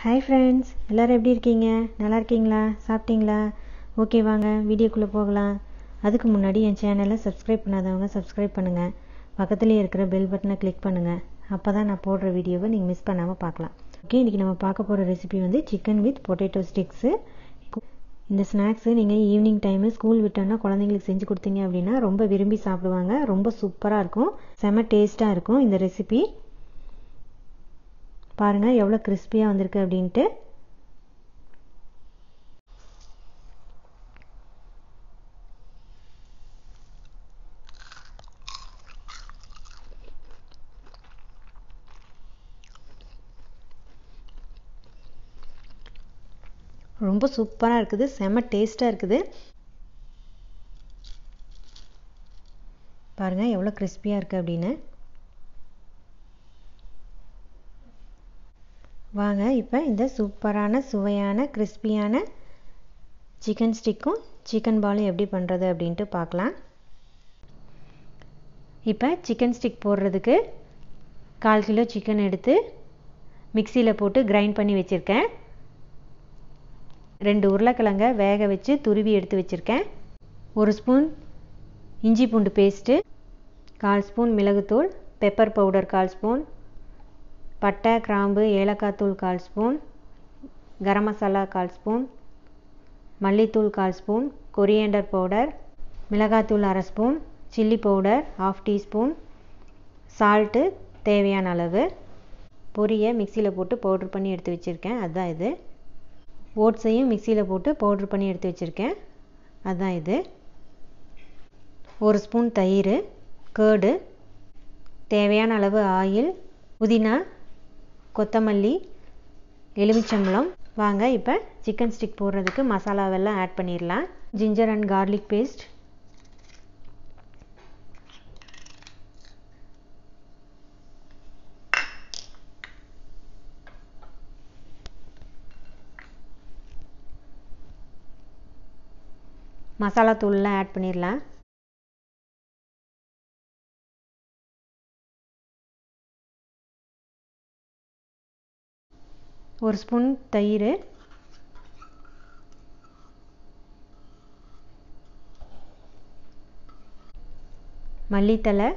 Hi friends, எல்லோரும் எப்படி இருக்கீங்க? நல்லா இருக்கீங்களா? சாப்பிட்டீங்களா? ஓகே, வாங்க வீடியோக்குள்ளே போகலாம். அதுக்கு முன்னாடி என் சேனலை சப்ஸ்கிரைப் பண்ணாதவங்க சப்ஸ்கிரைப் பண்ணுங்கள். பக்கத்துலேயே இருக்கிற பெல் பட்டனை கிளிக் பண்ணுங்கள். அப்போ தான் நான் போடுற வீடியோவை நீங்கள் மிஸ் பண்ணாமல் பார்க்கலாம். ஓகே, இன்றைக்கி நம்ம பார்க்க போகிற ரெசிபி வந்து சிக்கன் வித் பொட்டேட்டோ ஸ்டிக்ஸு. இந்த ஸ்நாக்ஸு நீங்கள் ஈவினிங் டைமு ஸ்கூல் விட்டோன்னா குழந்தைங்களுக்கு செஞ்சு கொடுத்தீங்க அப்படின்னா ரொம்ப விரும்பி சாப்பிடுவாங்க. ரொம்ப சூப்பராக இருக்கும், செம டேஸ்ட்டாக இருக்கும் இந்த ரெசிபி. பாருங்கள் எவ்வளோ கிறிஸ்பியாக வந்திருக்கு அப்படின்ட்டு. ரொம்ப சூப்பராக இருக்குது, செம டேஸ்ட்டாக இருக்குது. பாருங்கள் எவ்வளோ கிறிஸ்பியாக இருக்குது அப்படின்னு. வாங்க இப்போ இந்த சூப்பரான சுவையான கிறிஸ்பியான சிக்கன் ஸ்டிக்கும் சிக்கன் பாலும் எப்படி பண்ணுறது அப்படின்ட்டு பார்க்கலாம். இப்போ சிக்கன் ஸ்டிக் போடுறதுக்கு 1/4 கிலோ சிக்கன் எடுத்து மிக்சியில் போட்டு கிரைண்ட் பண்ணி வச்சுருக்கேன். 2 உருளைக்கிழங்க வேக வச்சு துருவி எடுத்து வச்சுருக்கேன். 1 ஸ்பூன் இஞ்சி பூண்டு பேஸ்ட்டு, 1/4 ஸ்பூன் மிளகுத்தூள், பெப்பர் பவுடர் 1/4 ஸ்பூன், பட்டை கிராம்பு ஏலக்காய் தூள் 1/4 ஸ்பூன், கரம் மசாலா 1/4 ஸ்பூன், மல்லித்தூள் 1/4 ஸ்பூன், கொரியண்டர் பவுடர், மிளகாத்தூள் 1/2 spoon, chilli powder 1/2 teaspoon, salt தேவையான அளவு. பொரியை மிக்சியில் போட்டு பவுட்ரு பண்ணி எடுத்து வச்சுருக்கேன், அதுதான் இது. ஓட்ஸையும் மிக்சியில் போட்டு பவுட்ரு பண்ணி எடுத்து வச்சுருக்கேன், அதுதான் இது. 1 ஸ்பூன் தயிர், கேர்டு, தேவையான அளவு ஆயில், புதினா, கொத்தமல்லி, எலுமிச்சம்பழம். வாங்க இப்போ சிக்கன் ஸ்டிக் போடுறதுக்கு மசாலாவெல்லாம் ஆட் பண்ணிடலாம். Ginger and garlic paste, masala தூள்லாம் ஆட் பண்ணிடலாம். ஒரு ஸ்பூன் தயிர், மல்லித்தலை,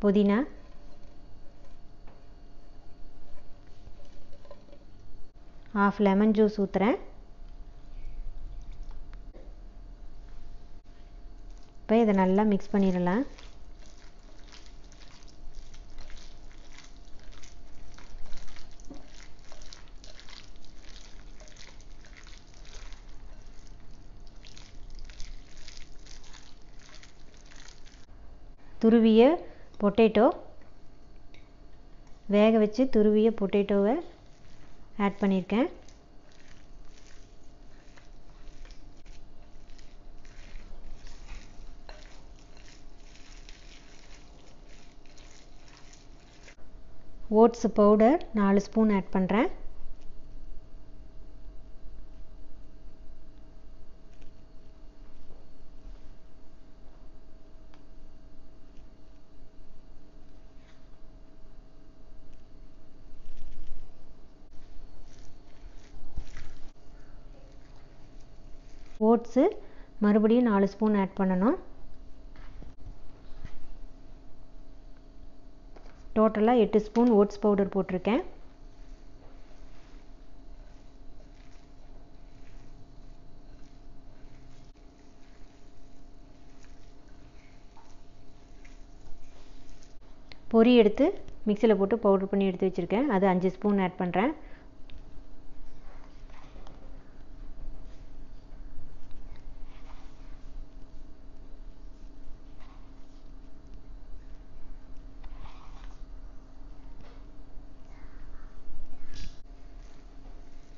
புதினா, ½ லெமன் ஜூஸ் ஊற்றுறேன். இப்போ இதை நல்லா மிக்ஸ் பண்ணிடலாம். துருவிய பொட்டேட்டோ, வேக வச்சு துருவிய பொட்டேட்டோவை ஆட் பண்ணியிருக்கேன். ஓட்ஸ் பவுடர் 4 ஸ்பூன் ஆட் பண்ணுறேன். ஓட்ஸு மறுபடியும் 4 ஸ்பூன் ஆட் பண்ணணும். டோட்டலாக 8 ஸ்பூன் ஓட்ஸ் பவுடர் போட்டிருக்கேன். பொரி எடுத்து மிக்சியில் போட்டு பவுட்ரு பண்ணி எடுத்து வச்சுருக்கேன், அது 5 ஸ்பூன் ஆட் பண்ணுறேன்.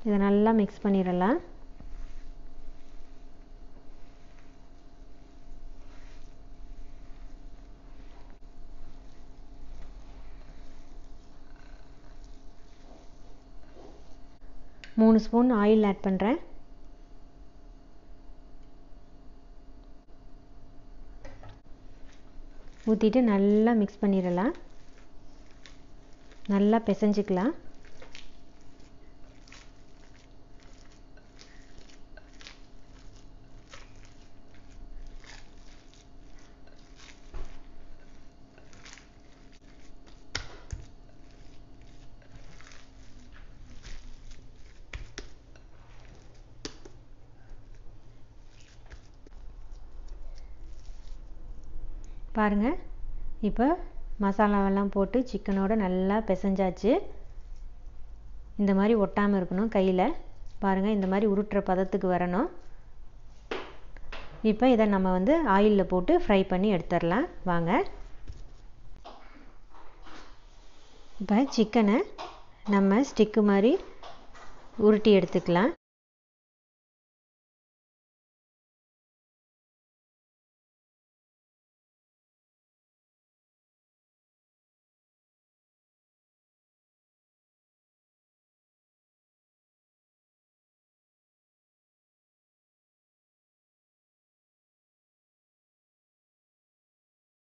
இதை நல்லா மிக்ஸ் பண்ணிடலாம். மூணு ஸ்பூன் ஆயில் ஆட் பண்ணுறேன். ஊற்றிட்டு நல்லா மிக்ஸ் பண்ணிடலாம். நல்லா பிசைஞ்சிக்கலாம். பாருங்கள், இப்போ மசாலாவெல்லாம் போட்டு சிக்கனோட நல்லா பிசைஞ்சாச்சு. இந்த மாதிரி ஒட்டாமல் இருக்கணும் கையில். பாருங்கள், இந்த மாதிரி உருட்டுற பதத்துக்கு வரணும். இப்போ இதை நம்ம வந்து ஆயிலில் போட்டு ஃப்ரை பண்ணி எடுத்துடலாம். வாங்க. இப்போ சிக்கனை நம்ம ஸ்டிக்கு மாதிரி உருட்டி எடுத்துக்கலாம்.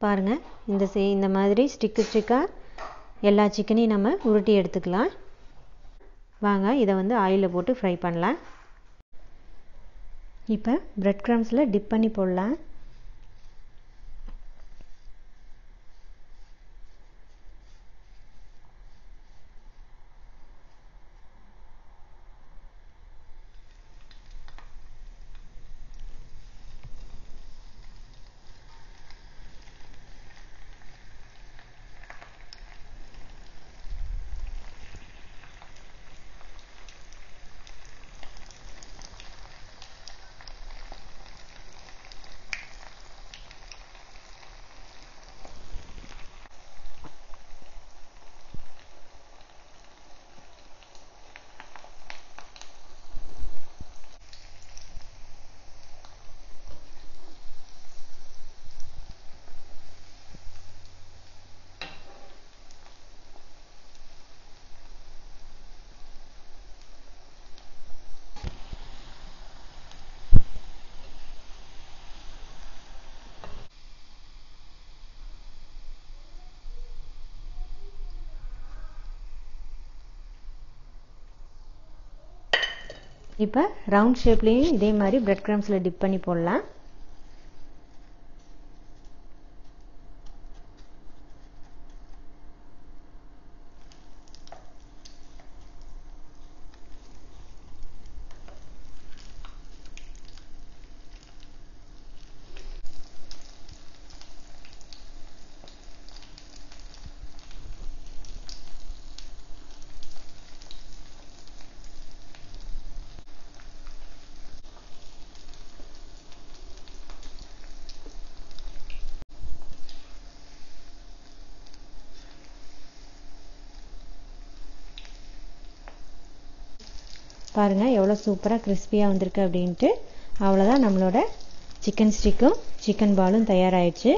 பாருங்கள், இந்த மாதிரி ஸ்டிக்காக எல்லா சிக்கனையும் நம்ம உருட்டி எடுத்துக்கலாம். வாங்க, இதை வந்து ஆயிலில் போட்டு ஃப்ரை பண்ணலாம். இப்போ பிரெட் க்ரம்ஸில் டிப் பண்ணி போடலாம். இப்போ ரவுண்ட் ஷேப்லேயும் இதே மாதிரி பிரெட் க்ரம்ஸில் டிப் பண்ணி போடலாம். பாருங்கள், எவ்வளோ சூப்பராக கிறிஸ்பியாக வந்திருக்கு அப்படின்ட்டு. அவ்வளோதான், நம்மளோட சிக்கன் ஸ்டிக்கும் சிக்கன் பாலும் தயாராகிடுச்சு.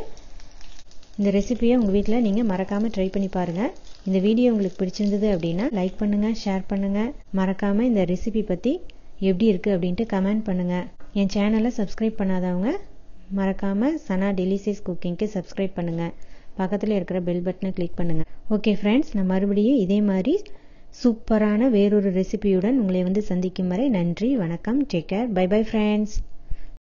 இந்த ரெசிபியை உங்கள் வீட்டில் நீங்கள் மறக்காமல் ட்ரை பண்ணி பாருங்கள். இந்த வீடியோ உங்களுக்கு பிடிச்சிருந்தது அப்படின்னா லைக் பண்ணுங்கள், ஷேர் பண்ணுங்கள். மறக்காமல் இந்த ரெசிபி பற்றி எப்படி இருக்குது அப்படின்ட்டு கமெண்ட் பண்ணுங்கள். என் சேனலை சப்ஸ்கிரைப் பண்ணாதவங்க மறக்காமல் சனா டெலிசியஸ் குக்கிங்க்கு சப்ஸ்கிரைப் பண்ணுங்கள். பக்கத்தில் இருக்கிற பெல் பட்டனை கிளிக் பண்ணுங்கள். ஓகே ஃப்ரெண்ட்ஸ், நான் மறுபடியும் இதே மாதிரி சூப்பரான வேறொரு ரெசிபியுடன் உங்களை வந்து சந்திக்கும் வரை நன்றி, வணக்கம், take care, bye bye friends.